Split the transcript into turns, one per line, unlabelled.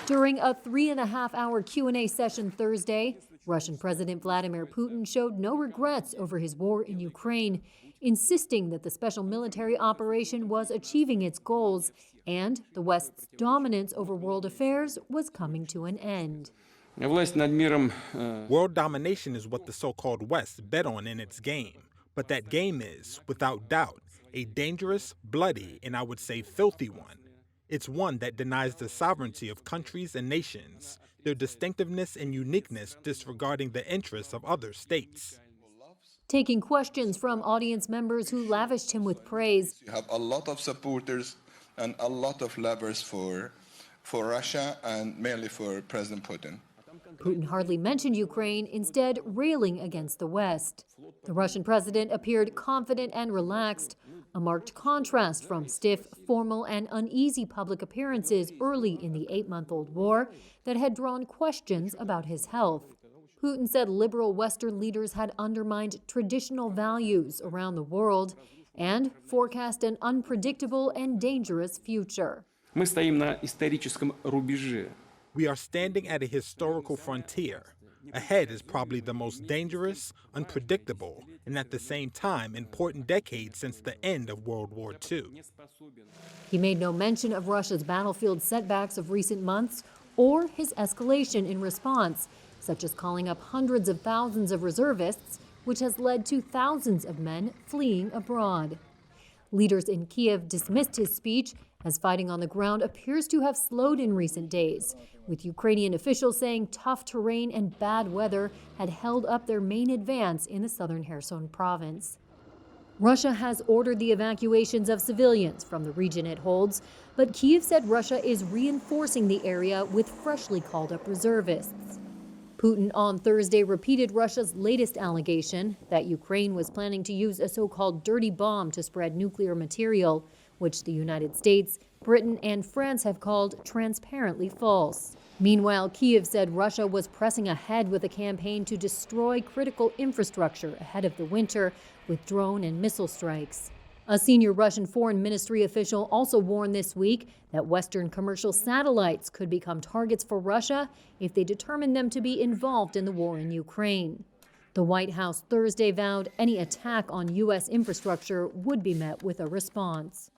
During a 3.5-hour Q&A session Thursday, Russian President Vladimir Putin showed no regrets over his war in Ukraine, insisting that the special military operation was achieving its goals and the West's dominance over world affairs was coming to an end.
World domination is what the so-called West bet on in its game. But that game is, without doubt, a dangerous, bloody, and I would say filthy one. It's one that denies the sovereignty of countries and nations, their distinctiveness and uniqueness disregarding the interests of other states.
Taking questions from audience members who lavished him with praise.
You have a lot of supporters and a lot of lovers for Russia and mainly for President Putin.
Putin hardly mentioned Ukraine, instead railing against the West. The Russian president appeared confident and relaxed, a marked contrast from stiff, formal, and uneasy public appearances early in the 8-month-old war that had drawn questions about his health. Putin said liberal Western leaders had undermined traditional values around the world and forecast an unpredictable and dangerous future.
Мы стоим на историческом рубеже.
We are standing at a historical frontier. Ahead is probably the most dangerous, unpredictable, and at the same time important decade since the end of World War II.
He made no mention of Russia's battlefield setbacks of recent months or his escalation in response, such as calling up hundreds of thousands of reservists, which has led to thousands of men fleeing abroad. Leaders in Kiev dismissed his speech as fighting on the ground appears to have slowed in recent days, with Ukrainian officials saying tough terrain and bad weather had held up their main advance in the southern Kherson province. Russia has ordered the evacuations of civilians from the region it holds, but Kiev said Russia is reinforcing the area with freshly called up reservists. Putin on Thursday repeated Russia's latest allegation that Ukraine was planning to use a so-called dirty bomb to spread nuclear material, which the United States, Britain, and France have called transparently false. Meanwhile, Kiev said Russia was pressing ahead with a campaign to destroy critical infrastructure ahead of the winter with drone and missile strikes. A senior Russian foreign ministry official also warned this week that Western commercial satellites could become targets for Russia if they determine them to be involved in the war in Ukraine. The White House Thursday vowed any attack on U.S. infrastructure would be met with a response.